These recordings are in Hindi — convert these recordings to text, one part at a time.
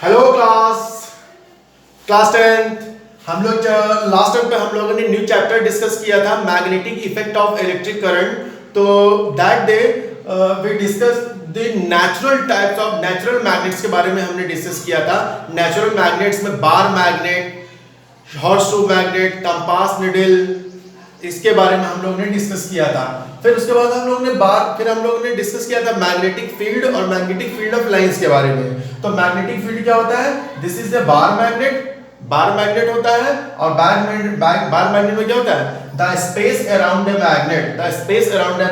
Hello class 10th। हम लोग लास्ट टाइम पे हम लोगों ने न्यू चैप्टर डिस्कस किया था magnetic effect of electric current. तो that day we discuss the natural types of natural magnets के बारे में हमने डिस्कस किया था। नेचुरल मैग्नेट्स में bar magnet, horseshoe magnet, compass needle, इसके बारे में हम लोगों ने डिस्कस किया था। फिर उसके बाद हम लोगों ने डिस्कस किया था मैग्नेटिक फील्ड और मैग्नेटिक फील्ड ऑफ लाइंस के बारे में। तो मैग्नेटिक फील्ड क्या होता है? This is the bar magnet होता है। और बार मैग्नेट में क्या होता है? The space around the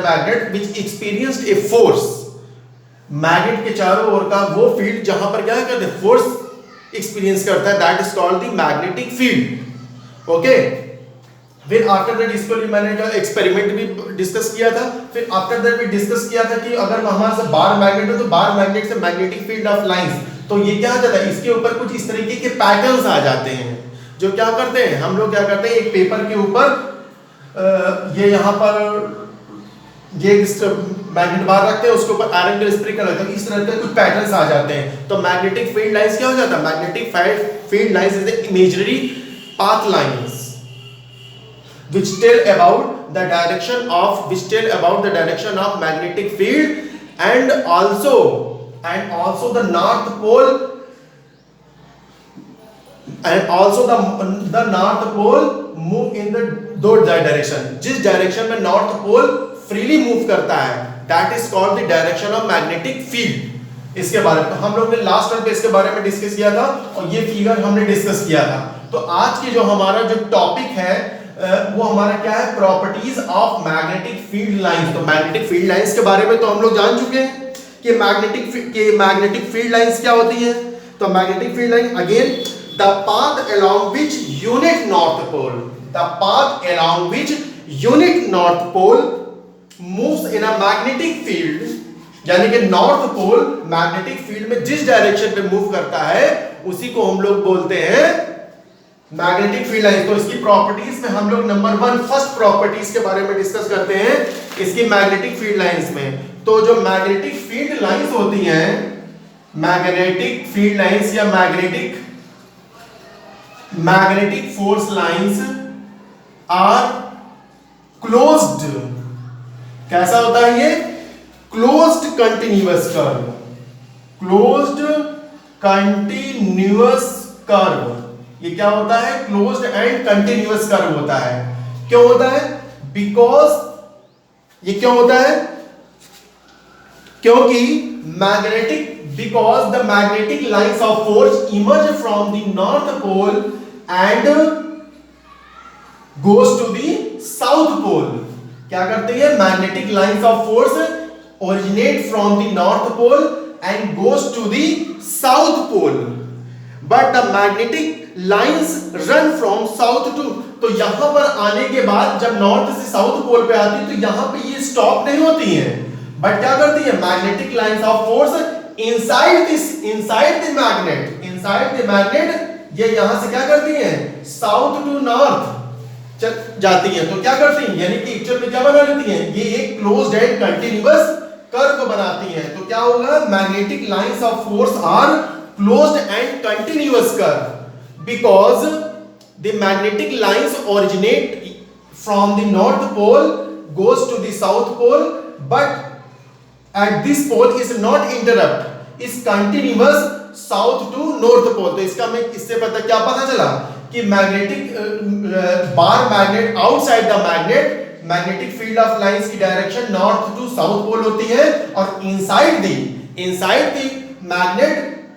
magnet which experienced a force. Magnet के चारों ओर का वो फील्ड जहां पर क्या करते हैं, फोर्स एक्सपीरियंस करता है, that is called the magnetic field. Okay. फिर आफ्टर दैट इसको मैंने जो एक्सपेरिमेंट भी डिस्कस किया था। फिर आफ्टर दैट भी डिस्कस किया था कि अगर हमारे से बार मैग्नेट हो तो बार मैग्नेट से मैग्नेटिक फील्ड ऑफ लाइंस, तो ये क्या आ जाता है, इसके ऊपर कुछ इस तरीके के पैटर्न्स आ जाते हैं। जो क्या करते हैं हम लोग, क्या करते हैं, एक पेपर के ऊपर ये यहाँ पर ये मैग्नेट बार रखते हैं, उसके ऊपर आयरन का स्प्रिंकल रखते हैं, इस तरह के कुछ पैटर्न्स आ जाते हैं। तो मैग्नेटिक फील्ड लाइंस क्या हो जाता है? Magnetic field lines is the imaginary path lines which tell about the direction of magnetic field and also the north pole move in the दो डायरेक्शन। जिस डायरेक्शन में नॉर्थ पोल फ्रीली मूव करता है that is called the direction of magnetic field। इसके बारे में हम लोग ने लास्ट टाइम पे इसके बारे में डिस्कस किया था और ये फिगर हमने डिस्कस किया था। तो आज की जो हमारा जो टॉपिक है वो हमारा क्या है? Properties of magnetic field lines. तो मैग्नेटिक फील्ड लाइंस के बारे में तो हम लोग जान चुके हैं कि मैग्नेटिक फील्ड लाइंस क्या होती है। तो magnetic field line again the path along which unit north pole moves in a magnetic field, यानी कि नॉर्थ पोल मैग्नेटिक फील्ड में जिस डायरेक्शन पे मूव करता है उसी को हम लोग बोलते हैं मैग्नेटिक फील्ड लाइन। तो इसकी प्रॉपर्टीज में हम लोग नंबर 1 फर्स्ट प्रॉपर्टीज के बारे में डिस्कस करते हैं इसकी मैग्नेटिक फील्ड लाइंस में। तो जो मैग्नेटिक फील्ड लाइंस होती हैं, मैग्नेटिक फील्ड लाइंस या magnetic force lines are closed. कैसा होता है ये? Closed continuous curve. ये क्या होता है? क्लोज्ड एंड कंटीन्यूअस कर्व होता है। क्यों होता है? ये क्यों होता है? क्योंकि because the magnetic lines of force emerge from the north pole and goes to the south pole। क्या करते हैं? Magnetic lines of force originate from the north pole and goes to the south pole, but the magnetic lines run from south to। तो यहां पर आने के बाद जब नॉर्थ से साउथ पोल पे आती है तो यहां पे ये स्टॉप नहीं होती हैं, बट क्या करती है? Magnetic lines of force inside the magnet ये यहां से क्या करती हैं? साउथ टू नॉर्थ जाती हैं। तो क्या करती हैं? यानी कि एक्चुअल में क्या बना लेती हैं? ये एक क्लोज्ड एंड कंटीन्यूअस कर्व बनाती हैं। तो क्या होगा? Magnetic lines of force are closed and continuous curve because the magnetic lines originate from the north pole, goes to the south pole, but at this pole is not interrupt, is continuous south to north pole। तो इसका मैं इससे क्या पता चला कि magnetic bar magnet outside the magnetic field of lines की direction north to south pole होती है और इनसाइड द मैग्नेट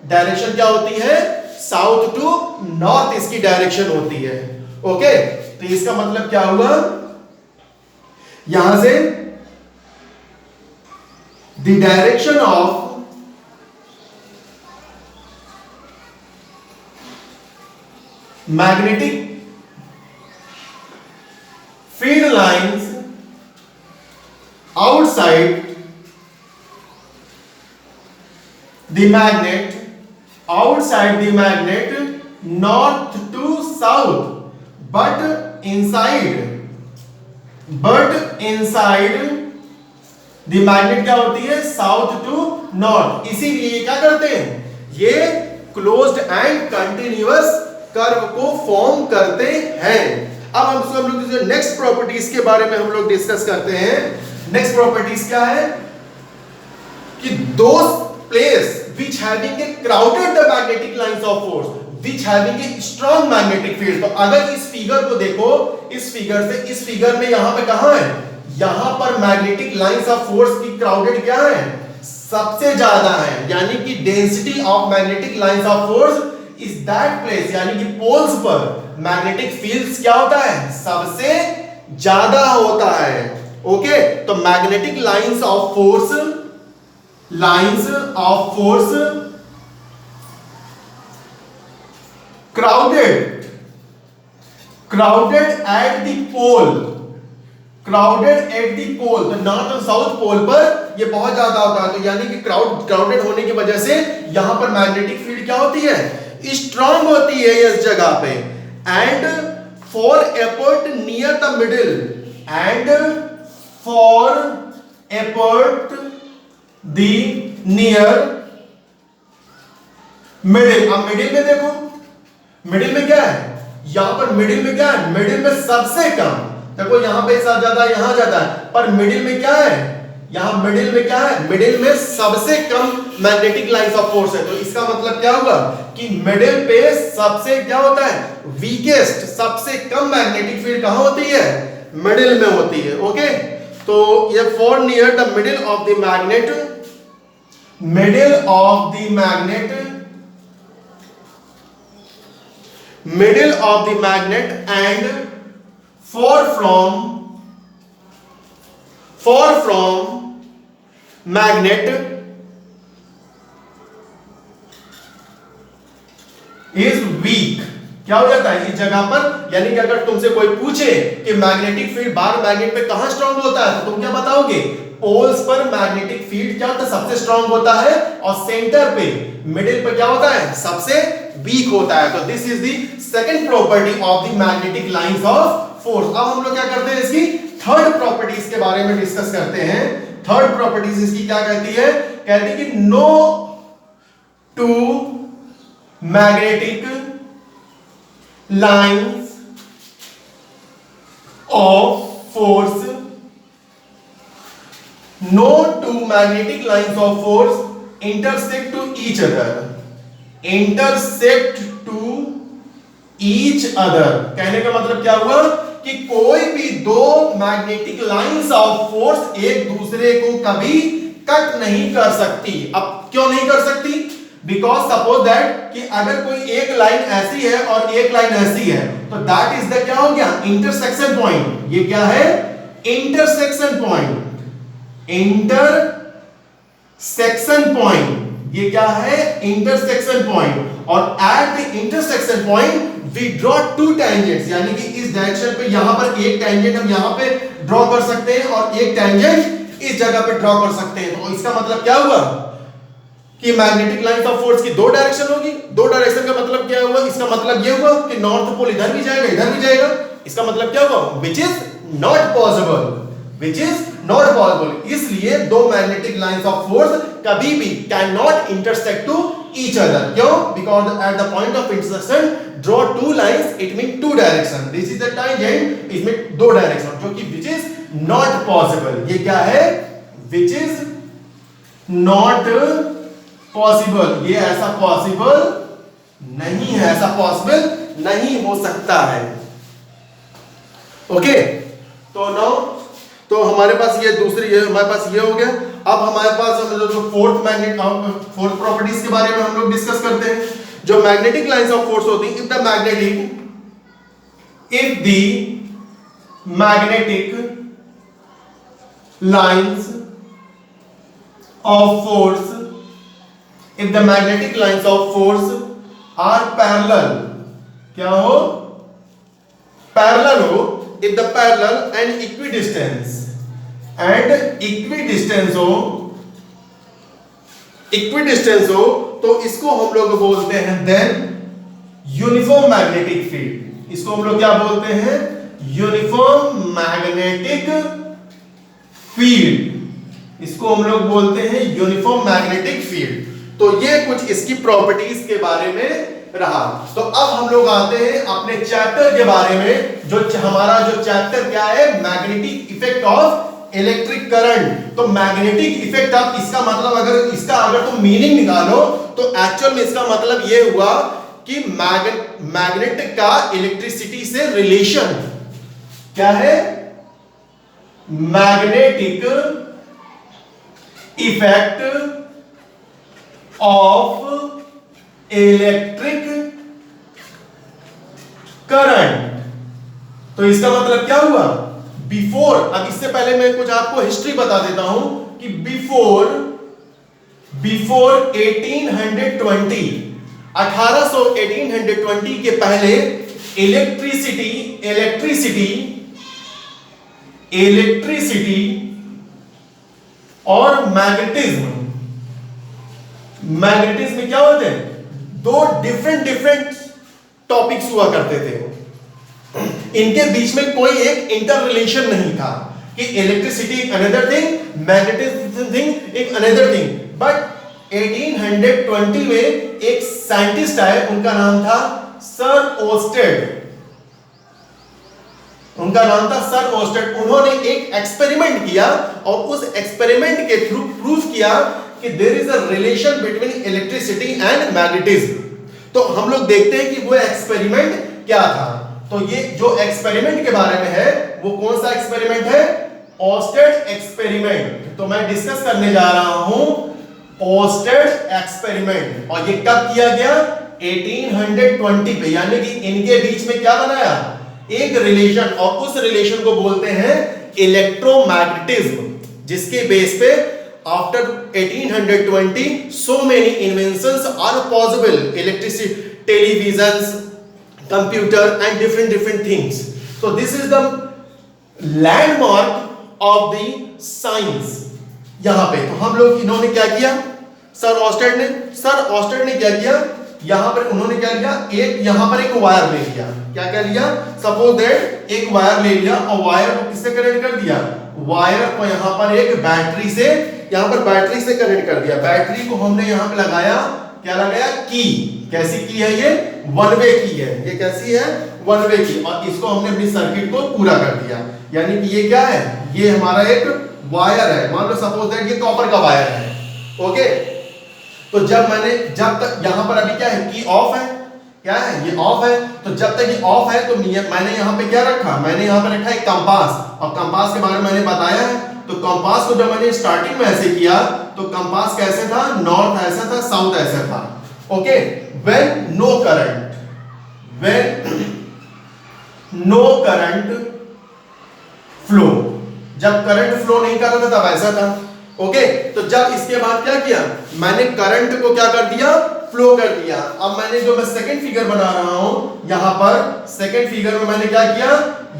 डायरेक्शन क्या होती है? साउथ टू नॉर्थ इसकी डायरेक्शन होती है। ओके। तो इसका मतलब क्या हुआ? यहां से the direction of magnetic field lines outside the magnet north to south, but inside the magnet क्या होती है? South to north. इसीलिए क्या करते हैं? ये क्लोज्ड एंड कंटिन्यूअस कर्व को फॉर्म करते हैं। अब हम लोग नेक्स्ट प्रॉपर्टीज के बारे में हम लोग डिस्कस करते हैं। नेक्स्ट प्रॉपर्टीज क्या है कि दोस place which having a crowded the magnetic lines of force which having a strong magnetic field। तो अगर इस फिगर को देखो, इस फिगर से इस फिगर में यहां पे कहां है, यहां पर मैग्नेटिक लाइंस ऑफ फोर्स की क्राउडेड क्या है, सबसे ज्यादा है, यानी कि density of magnetic lines of force is that place, यानी कि पोल्स पर मैग्नेटिक फील्ड्स क्या होता है, सबसे ज्यादा होता है। ओके, तो magnetic lines of force crowded at the pole, तो नॉर्थ और साउथ पोल पर ये बहुत ज्यादा होता है। तो यानी कि क्राउडेड होने की वजह से यहां पर मैग्नेटिक फील्ड क्या होती है, स्ट्रांग होती है इस जगह पे। And for Appert near the middle, अब मिडिल में देखो, मिडिल में क्या है, यहां पर मिडिल में क्या है, मिडिल में सबसे कम, देखो यहां पे ज्यादा यहां ज्यादा है, पर मिडिल में क्या है, यहां मिडिल में क्या है, मिडिल में सबसे कम मैग्नेटिक लाइंस ऑफ फोर्स है। तो इसका मतलब क्या हुआ कि मिडिल पे सबसे क्या होता है, वीकेस्ट, सबसे कम मैग्नेटिक फील्ड कहां होती है, मिडिल में होती है। ओके, तो ये for near the middle of the magnet, middle of the magnet and far from magnet is weak। क्या हो जाता है इस जगह पर, यानी कि अगर तुमसे कोई पूछे कि मैग्नेटिक फील्ड बाहर मैग्नेट पे कहां स्ट्रांग होता है, तो तुम क्या बताओगे, पोल्स पर मैग्नेटिक फील्ड क्या होता है, सबसे स्ट्रांग होता है, और सेंटर पे, मिडिल पे क्या होता है, सबसे वीक होता है। तो this is the second property of the magnetic lines of force. अब हम लोग क्या करते हैं, इसकी थर्ड प्रॉपर्टीज के बारे में डिस्कस करते हैं। थर्ड प्रॉपर्टीज इसकी क्या कहती है, कहती है कि no two magnetic lines of force, no two magnetic lines of force intersect to each other. कहने का मतलब क्या हुआ कि कोई भी दो मैग्नेटिक लाइंस ऑफ फोर्स एक दूसरे को कभी कट नहीं कर सकती। अब क्यों नहीं कर सकती, बिकॉज सपोज दैट कि अगर कोई एक लाइन ऐसी है और एक लाइन ऐसी है, तो दैट इज द क्या हो गया, इंटरसेक्शन पॉइंट। ये क्या है, इंटरसेक्शन पॉइंट, इंटरसेक्शन पॉइंट, ये क्या है, इंटरसेक्शन पॉइंट। और at the intersection point we draw two tangents, यानी कि इस डायरेक्शन पे यहां पर एक टेंजेंट हम यहां पे ड्रॉ कर सकते हैं और एक टेंजेंट इस जगह पे ड्रॉ कर सकते हैं। तो इसका मतलब क्या हुआ कि मैग्नेटिक लाइंस ऑफ फोर्स की दो डायरेक्शन होगी। दो डायरेक्शन का मतलब क्या हुआ, इसका मतलब ये हुआ कि नॉर्थ पोल इधर भी जाएगा इधर भी जाएगा। इसका मतलब क्या हुआ, which is not possible, which is not possible. इसलिए दो मैग्नेटिक लाइंस ऑफ फोर्स कभी भी can not intersect to each other. क्यों, because at the point of intersection draw two lines, it mean two direction. This is the tangent, इसमें दो डायरेक्शन, जो कि विच इज नॉट पॉसिबल। ये क्या है, विच इज नॉट पॉसिबल, ये ऐसा पॉसिबल नहीं है, ऐसा पॉसिबल नहीं हो सकता है। ओके, तो नो, तो हमारे पास ये दूसरी, ये हमारे पास ये हो गया। अब हमारे पास हम जो फोर्थ प्रॉपर्टीज के बारे में हम लोग डिस्कस करते हैं। जो मैग्नेटिक लाइंस ऑफ फोर्स होती है, if the magnetic lines of force, if the magnetic lines of force are parallel, क्या हो, parallel हो, if the parallel and equidistance हो, तो इसको हम लोग बोलते हैं then यूनिफॉर्म मैग्नेटिक फील्ड। इसको हम लोग क्या बोलते हैं, यूनिफॉर्म मैग्नेटिक फील्ड। इसको हम लोग बोलते हैं यूनिफॉर्म मैग्नेटिक फील्ड। तो ये कुछ इसकी प्रॉपर्टीज के बारे में रहा। तो अब हम लोग आते हैं अपने चैप्टर के बारे में, जो हमारा जो चैप्टर क्या है, magnetic effect of electric current. तो मैग्नेटिक इफेक्ट ऑफ, इसका मतलब अगर तुम मीनिंग निकालो तो एक्चुअल में इसका मतलब ये हुआ कि मैग्नेट का इलेक्ट्रिसिटी से रिलेशन क्या है, magnetic effect of electric current. तो इसका मतलब क्या हुआ, बिफोर, अब इससे पहले मैं कुछ आपको हिस्ट्री बता देता हूं कि बिफोर 1820 के पहले इलेक्ट्रिसिटी और मैग्नेटिज्म क्या होते हैं, दो डिफरेंट टॉपिक्स हुआ करते थे। इनके बीच में कोई एक इंटर रिलेशन नहीं था कि इलेक्ट्रिसिटी एक अनदर थिंग, मैग्नेटिज्म थिंग एक अनदर थिंग। बट 1820 में एक साइंटिस्ट आए, उनका नाम था सर ओस्टेड। उन्होंने एक एक्सपेरिमेंट किया और उस एक्सपेरिमेंट के थ्रू प्रूव किया कि there is a relation between electricity and magnetism. तो हम लोग देखते हैं कि वो एक्सपेरिमेंट क्या था। तो ये जो एक्सपेरिमेंट के बारे में है वो कौन सा एक्सपेरिमेंट है, ओस्टेड एक्सपेरिमेंट। तो मैं डिस्कस करने जा रहा हूं ओस्टेड एक्सपेरिमेंट। और ये कब किया गया, 1820 पे, यानी कि इनके बीच में क्या बनाया, एक रिलेशन, और उस रिलेशन को बोलते हैं इलेक्ट्रोमैग्नेटिज्म, जिसके बेस पे after 1820 so many inventions are possible, electricity, televisions, computer and different things. So this is the landmark of the science। यहां पे तो हम लोग, इन्होंने क्या किया, सर ऑस्टेड ने क्या किया, यहां पर उन्होंने क्या किया, यहां पर एक वायर ले लिया। क्या लिया, सपोज दैट एक वायर ले लिया और वायर को किससे कनेक्ट कर दिया, वायर को यहां पर एक बैटरी से कनेक्ट कर दिया। बैटरी को हमने यहां पे लगाया, क्या लगाया, की। कैसी की है ये, वन वे की है। ये कैसी है, वन वे की। और इसको हमने अपनी सर्किट को पूरा कर दिया। यानी कि ये क्या है, ये हमारा एक वायर है। मान लो सपोज दैट ये कॉपर का वायर है, ओके। तो जब तक यहां पर अभी क्या है, की ऑफ है, क्या है, ये ऑफ है। तो जब तक ये ऑफ है तो मैंने यहां पे क्या रखा, मैंने यहां पर रखा एक कंपास। और कंपास के बारे में मैंने बताया है। तो कंपास को जब मैंने स्टार्टिंग में ऐसे किया तो कंपास कैसे था, नॉर्थ ऐसा था, साउथ ऐसा था, okay. when no current flow, जब करंट फ्लो नहीं कर रहा था तब ऐसा था, ओके। तो जब इसके बाद क्या किया, मैंने करंट को क्या कर दिया, फ्लो कर दिया। अब मैं सेकंड फिगर बना रहा हूं, यहां पर सेकंड फिगर में मैंने क्या किया,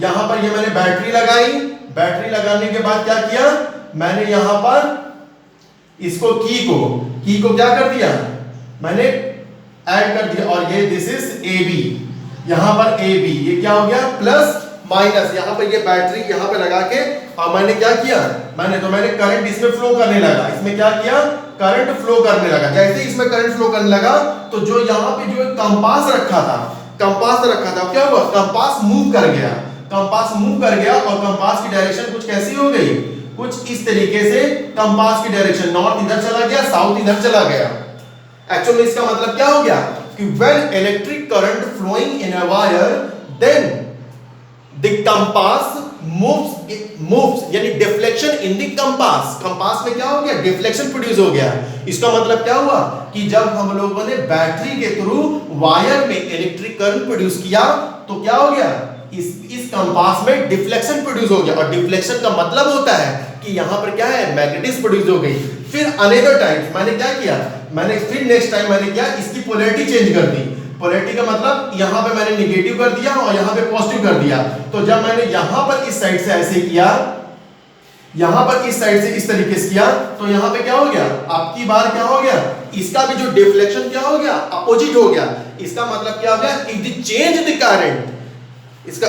यहां पर ये मैंने बैटरी लगाई। बैटरी लगाने के बाद क्या किया, मैंने यहां पर इसको की को क्या कर दिया, मैंने ऐड कर दिया। और ये दिस इज AB, यहां पर AB, ये क्या हो गया, प्लस माइनस। यहां पर ये बैटरी यहां पे लगा के, और मैंने क्या किया, मैंने करंट इसमें फ्लो करने लगा। इसमें क्या किया, करंट फ्लो करने लगा। जैसे इसमें करंट फ्लो करने लगा तो जो यहां पे जो कंपास रखा था, क्या हुआ, कंपास मूव कर गया। और कंपास की डायरेक्शन कुछ कैसी हो गई, कुछ इस तरीके से। कंपास की डायरेक्शन नॉर्थ इधर चला गया, साउथ इधर चला गया। एक्चुअली इसका मतलब क्या हो गया कि when electric current flowing in a wire, then the compass moves, यानी deflection in the compass में क्या हो गया, deflection प्रोड्यूस हो गया। इसका मतलब क्या हुआ कि जब हम लोगों ने बैटरी के थ्रू वायर में इलेक्ट्रिक करंट प्रोड्यूस किया तो क्या हो गया, इस कंपास में डिफ्लेक्शन प्रोड्यूस हो गया। और डिफ्लेक्शन का मतलब होता है कि यहां पर क्या है, मैग्नेटिज्म प्रोड्यूस हो गई। फिर अनदर टाइम मैंने क्या किया, नेक्स्ट टाइम मैंने क्या, इसकी पोलैरिटी चेंज कर दी। पोलैरिटी का मतलब यहां पे मैंने नेगेटिव कर दिया और यहां पे पॉजिटिव कर दिया। तो जब मैंने यहां पर इस साइड से ऐसे किया, यहां पर इस साइड से इस तरीके से किया, तो यहां पे क्या हो गया, अब की बार क्या हो गया, इसका भी जो डिफ्लेक्शन क्या हो गया, अपोजिट हो गया। इसका मतलब क्या हो गया, if the change the current, इसका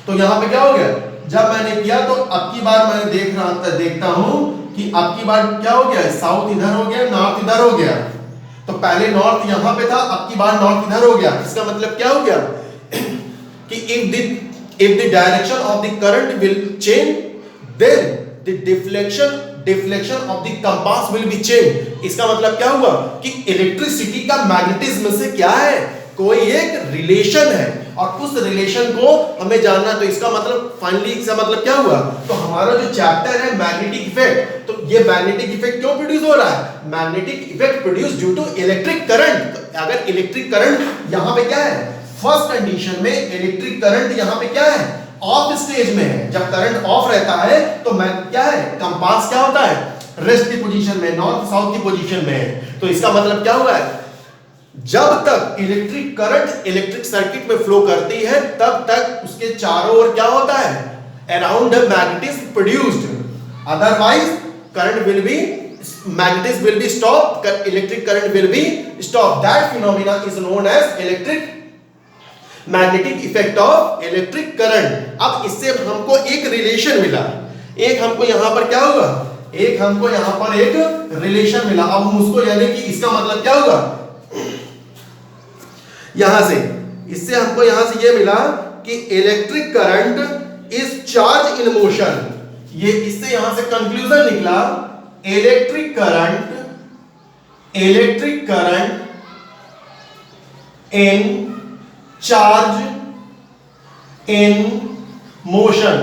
तो यहां पे क्या हो गया, जब मैंने किया तो अब की बार मैं देखता हूं कि अब की बार क्या हो गया, साउथ इधर हो गया, नॉर्थ इधर हो गया, तो पहले नॉर्थ यहां पे था, अब की बार नॉर्थ इधर हो गया। इसका मतलब क्या हो गया कि if the direction of the current will change, then the deflection of the compass will be changed। इसका मतलब क्या हुआ कि इलेक्ट्रिसिटी का मैग्नेटिज्म से क्या है, कोई एक रिलेशन है और उस रिलेशन को हमें जानना। तो इसका मतलब फाइनली इसका मतलब क्या हुआ, तो हमारा जो चैप्टर है मैग्नेटिक इफेक्ट, तो ये मैग्नेटिक इफेक्ट क्यों प्रोड्यूस हो रहा है, magnetic effect produce due to electric current. अगर इलेक्ट्रिक करंट यहां पे क्या है, फर्स्ट कंडीशन में इलेक्ट्रिक करंट यहां पे क्या है, ऑफ स्टेज में है। जब करंट ऑफ रहता है तो मैं क्या है, कंपास क्या होता है, रेस्ट की पोजीशन में, नॉर्थ साउथ की पोजीशन में है। तो इसका मतलब क्या हुआ है, जब तक इलेक्ट्रिक करंट इलेक्ट्रिक सर्किट में फ्लो करती है तब तक उसके चारों ओर क्या होता है, around the magnetism produced, otherwise current will be magnetism will be stopped, electric current will be stopped। that phenomena is known as electric magnetic effect of electric current। अब इससे हमको एक रिलेशन मिला, एक हमको यहां पर क्या होगा, एक हमको यहां पर एक रिलेशन मिला। अब हम उसको यानी कि इसका मतलब क्या होगा, यहां से इससे हमको यहां से ये मिला कि electric current is charge in motion. ये इससे यहां से कंक्लूजन निकला, electric current in charge in motion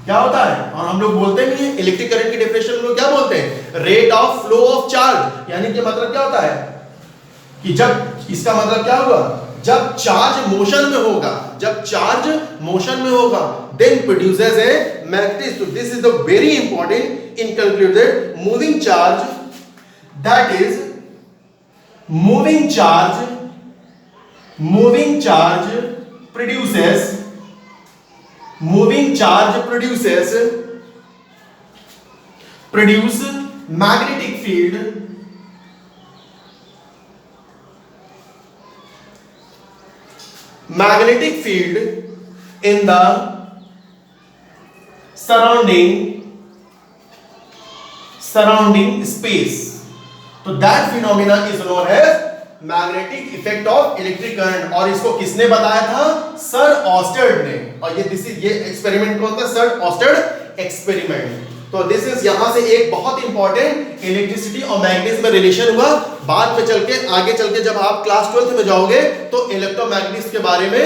क्या होता है। और हम लोग बोलते नहीं है, इलेक्ट्रिक करंट की डेफिनेशन हम लोग क्या बोलते हैं, rate of flow of charge. यानी कि मतलब क्या होता है कि जब, इसका मतलब क्या हुआ, जब चार्ज मोशन में होगा, जब चार्ज मोशन में होगा देन प्रोड्यूसेस ए मैग्नेटिज्म। तो this is the very important in concluded, moving charge, that is moving charge produce magnetic field in the surrounding space। तो that phenomena is known as magnetic effect of electric current. और इसको किसने बताया था, सर ऑस्टेड ने। और ये एक्सपेरिमेंट कौन था, सर ऑस्टेड एक्सपेरिमेंट। तो दिस इज यहां से एक बहुत इंपॉर्टेंट इलेक्ट्रिसिटी और मैग्नेटिज्म में रिलेशन हुआ। बाद में चल के आगे चल के जब आप क्लास 12th में जाओगे तो इलेक्ट्रोमैग्नेटिज्म के बारे में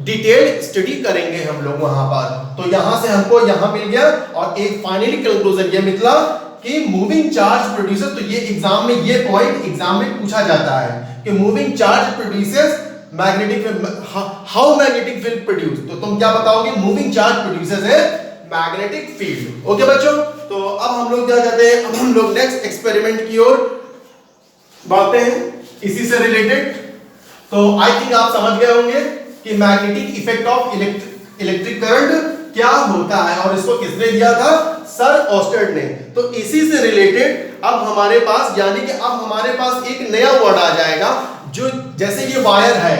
डिटेल स्टडी करेंगे हम लोग वहां पर। तो यहां से हमको यहां मिल गया और एक फाइनली कंक्लूजन ये निकला कि मूविंग चार्ज प्रोड्यूसर। तो ये एग्जाम में ये पॉइंट एग्जाम में पूछा जाता है कि moving charge produces magnetic, how magnetic field produce. तो तुम क्या बताओगे, मूविंग चार्ज प्रोड्यूसेस है मैग्नेटिक फील्ड। ओके बच्चों, तो अब हम लोग क्या करते हैं, अब हम लोग नेक्स्ट एक्सपेरिमेंट की ओर बढ़ते हैं इसी से रिलेटेड। तो आई थिंक आप समझ गए होंगे कि magnetic effect of electric current क्या होता है और इसको किसने दिया था, सर ऑस्टेड ने। तो इसी से रिलेटेड अब हमारे पास, यानी कि अब हमारे पास एक नया वर्ड आ जाएगा, जो जैसे ये वायर है,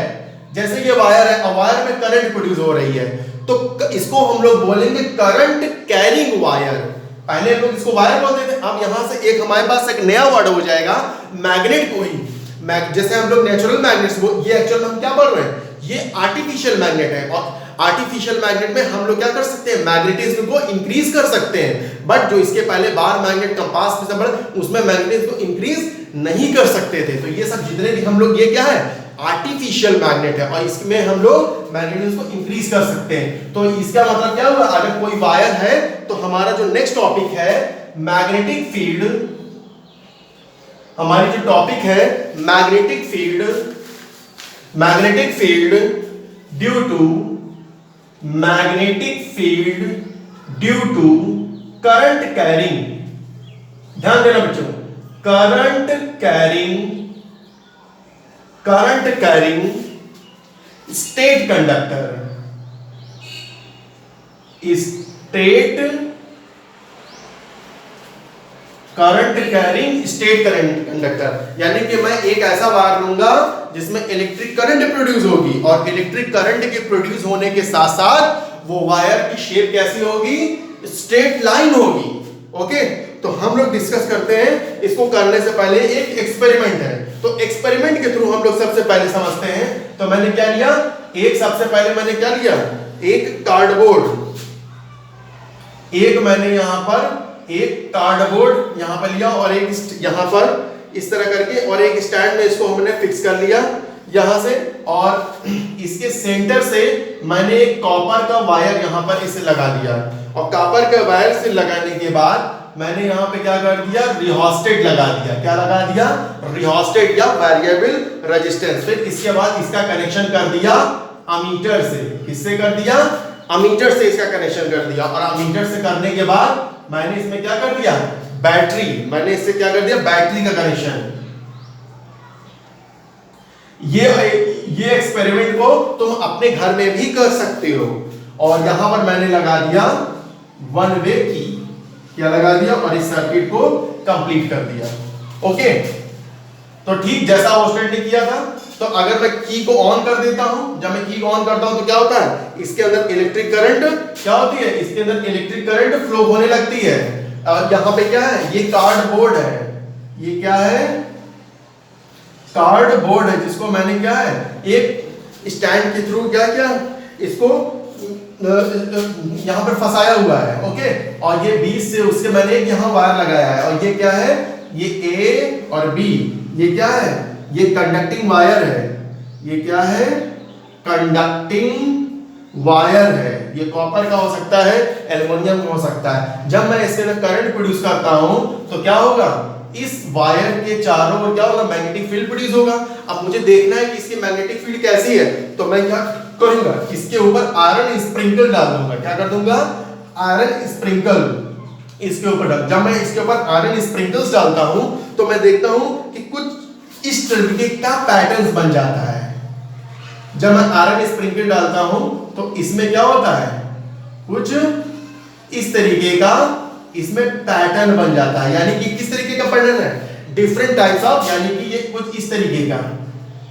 और वायर में करंट प्रोड्यूस हो रही है, तो इसको हम लोग बोलेंगे करंट कैरिंग वायर। पहले हम लोग इसको वायर बोलते थे, अब यहां से एक हमारे पास एक नया वर्ड हो जाएगा मैग्नेट को ही। जैसे हम लोग नेचुरल मैग्नेट्स, ये एक्चुअल हम क्या बोल रहे हैं, ये आर्टिफिशियल मैग्नेट है। और आर्टिफिशियल मैग्नेट में हम लोग क्या कर सकते हैं, मैग्नेटिज्म को इंक्रीज कर सकते हैं। बट जो इसके पहले बार मैग्नेट कंपास में सब उसमें मैग्नेटिज्म को इंक्रीज नहीं कर सकते थे। तो ये सब जितने भी हम लोग, ये क्या है, आर्टिफिशियल मैग्नेट है और इसमें हम लोग मैग्नेटिज्म को इंक्रीज कर सकते हैं। तो इसका मतलब क्या हुआ, अगर कोई वायर है तो हमारा जो नेक्स्ट टॉपिक है मैग्नेटिक फील्ड, हमारी जो टॉपिक है magnetic field due to current carrying. ध्यान देना बच्चों, करंट कैरिंग स्टेट कंडक्टर, यानी कि मैं एक ऐसा वायर लूंगा जिसमें इलेक्ट्रिक करंट प्रोड्यूस होगी और इलेक्ट्रिक करंट के प्रोड्यूस होने के साथ साथ वो वायर की शेप कैसी होगी, स्ट्रेट लाइन होगी। ओके, तो हम लोग डिस्कस करते हैं। इसको करने से पहले एक एक्सपेरिमेंट है, तो थ्रू हम लोग सबसे पहले समझते हैं। तो मैंने क्या लिया, एक सबसे पहले मैंने क्या लिया, एक कार्डबोर्ड, एक मैंने यहां पर एक कार्डबोर्ड यहां पर लिया और एक यहां पर इस तरह करके, और एक स्टैंड में इसको हमने फिक्स कर लिया यहां से, और इसके सेंटर से मैंने एक कॉपर का वायर यहां पर इसे लगा दिया, और कॉपर के वायर से लगाने के बाद मैंने यहां पे क्या कर दिया, रिहोस्टेट लगा दिया। क्या लगा दिया, रिहोस्टेट या वेरिएबल रेजिस्टेंस। फिर इसके बाद इसका कनेक्शन कर दिया अमीटर से। किससे कर दिया, अमीटर से इसका कनेक्शन कर दिया, और अमीटर से करने के बाद मैंने इसमें क्या कर दिया, बैटरी, मैंने इससे क्या कर दिया, बैटरी का कनेक्शन। ये एक्सपेरिमेंट को तुम अपने घर में भी कर सकते हो। और यहां पर मैंने लगा दिया वन वे की, क्या लगा दिया, और इस सर्किट को कंप्लीट कर दिया। ओके, तो ठीक जैसा वो स्टूडेंट ने किया था। तो अगर मैं की को ऑन कर देता हूं, जब मैं की को ऑन करता हूं तो क्या होता है, इसके अंदर इलेक्ट्रिक करंट क्या होती है, इसके अंदर इलेक्ट्रिक करंट फ्लो होने लगती है। और यहां पे क्या है, ये कार्डबोर्ड है, ये क्या है, कार्डबोर्ड है, जिसको मैंने क्या है, एक स्टैंड के थ्रू क्या किया, इसको यहां पर फंसाया हुआ है। ओके, और ये बीच से उसके मैंने एक यहां वायर लगाया है, और ये क्या है, ये ए और बी, ये क्या है, ये कंडक्टिंग वायर है, ये क्या है, कंडक्टिंग वायर है। ये कॉपर का हो सकता है, एल्युमिनियम का हो सकता है। जब मैं इसके अंदर करंट प्रोड्यूस करता हूं तो क्या होगा, इस वायर के चारों ओर क्या होगा, मैग्नेटिक फील्ड प्रोड्यूस होगा। अब मुझे देखना है कि इसकी मैग्नेटिक फील्ड कैसी है, तो मैं क्या करूंगा, इसके ऊपर आयरन स्प्रिंकल डाल दूंगा। क्या कर दूंगा, आयरन स्प्रिंकल इसके ऊपर डाल। जब मैं इसके ऊपर आयरन स्प्रिंकल्स डालता हूं तो मैं देखता हूं कि कुछ इस तरीके का पैटर्न बन जाता है। जब मैं आयरन स्प्रिंकल डालता हूं तो इसमें क्या होता है, कुछ इस तरीके का इसमें पैटर्न बन जाता है। यानी कि किस तरीके का पैटर्न है, डिफरेंट टाइप्स ऑफ, यानी कि ये कुछ इस तरीके का,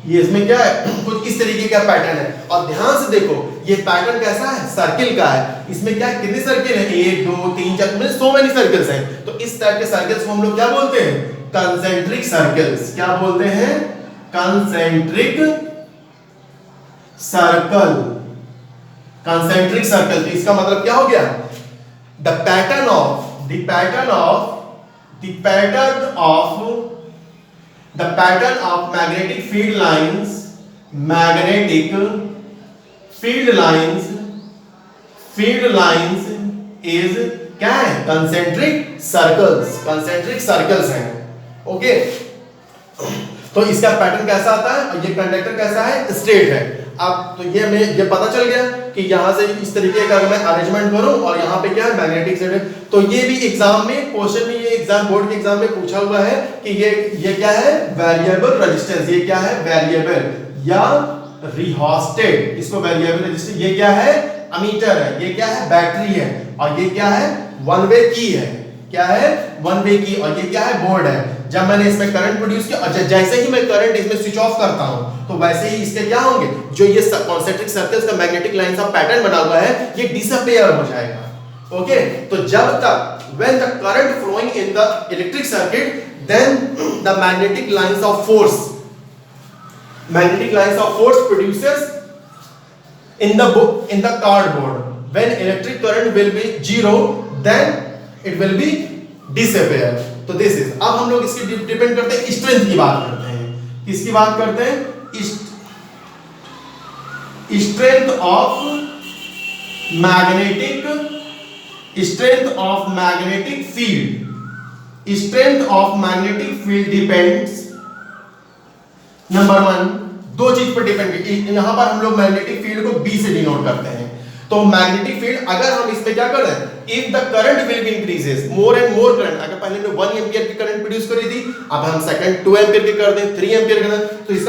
ये इसमें क्या है, कुछ इस तरीके का पैटर्न है। और ध्यान से देखो ये पैटर्न कैसा है, सर्किल का है। इसमें क्या कितने सर्किल है, 1 2 3 4 मतलब सो मेनी सर्कल्स हैं। तो इस टाइप के सर्कल्स को हम लोग क्या बोलते हैं, कंसेंट्रिक सर्कल्स। क्या बोलते हैं, कंसेंट्रिक सर्कल, कंसेंट्रिक सर्कल। तो इसका मतलब क्या हो गया, the pattern of the pattern of magnetic field lines is क्या है, concentric circles हैं। ओके, तो इसका पैटर्न कैसा आता है, और ये कंडक्टर कैसा है, स्ट्रेट है। अब तो ये पता चल गया कि यहां से इस तरीके का अगर मैं अरेंजमेंट करूं, और यहां पे क्या है, मैग्नेटिक सर्किट। तो ये भी एग्जाम में क्वेश्चन में, ये एग्जाम बोर्ड के एग्जाम में पूछा हुआ है कि ये क्या है, वेरिएबल रेजिस्टेंस। ये क्या है, वेरिएबल या रिहोस्टेट, इसको वेरिएबल रेजिस्टेंस। ये क्या है, अमीटर है, ये क्या है, बैटरी है, और ये क्या है, वन वे की है। क्या है, वन वे की, और ये क्या है, बोर्ड है। जब मैंने इसमें करंट प्रोड्यूस किया, अच्छा जैसे ही मैं करंट इसमें स्विच ऑफ करता हूं तो वैसे ही इसके क्या होंगे, जो ये कॉन्सेंट्रिक सर्कल्स का मैग्नेटिक लाइंस का पैटर्न बना हुआ है, ये डिसअपीयर हो जाएगा। ओके, तो जब तक when the current flowing in the electric circuit, then the magnetic lines of force produces in the cardboard. When electric current will be 0, then it will be disappear. तो this is, अब हम लोग इसकी डिपेंड करते हैं, स्ट्रेंथ की बात करते हैं। किसकी बात करते हैं, strength of magnetic field. Strength of magnetic field depends, number 1 दो चीज पर डिपेंड करती है। यहां पर हम लोग मैग्नेटिक फील्ड को B से डिनोट करते हैं। तो मैग्नेटिक फील्ड, अगर हम इस पे क्या कर रहे हैं, if the current will be increases, more and more current, अगर पहले हमने 1 एंपियर की करंट प्रोड्यूस करी थी, अब हम सेकंड 2 एंपियर की कर दें, 3 एंपियर कर दें, तो